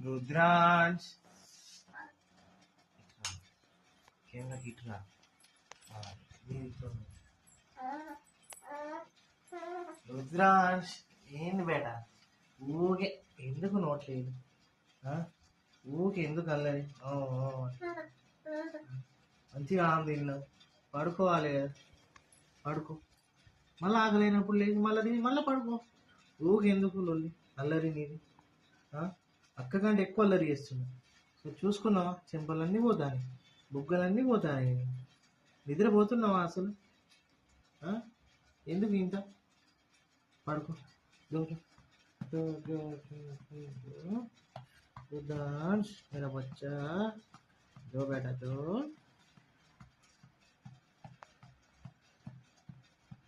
రుద్రాంశ్ కింద గిట్లా రుద్రాంశ్ ఏంది బేట ఊకే ఎందుకు నోట్లేదు ఊకే ఎందుకు అల్లరి మంచిగా ఆమె తిన్నావు పడుకోవాలి కదా పడుకో మళ్ళీ ఆకలేనప్పుడు లేదు మళ్ళీ తిని మళ్ళీ పడుకో ఊకే ఎందుకు లొల్లి అల్లరి నీది అక్క కంటే ఎక్కువ అల్లరి చేస్తున్నా సో చూసుకున్నావా చెంపలన్నీ పోతాయి బుగ్గలన్నీ పోతాయి నిద్రపోతున్నావా అసలు ఎందుకు ఇంత పడుకో डांस मेरा बच्चा दो बेटा दो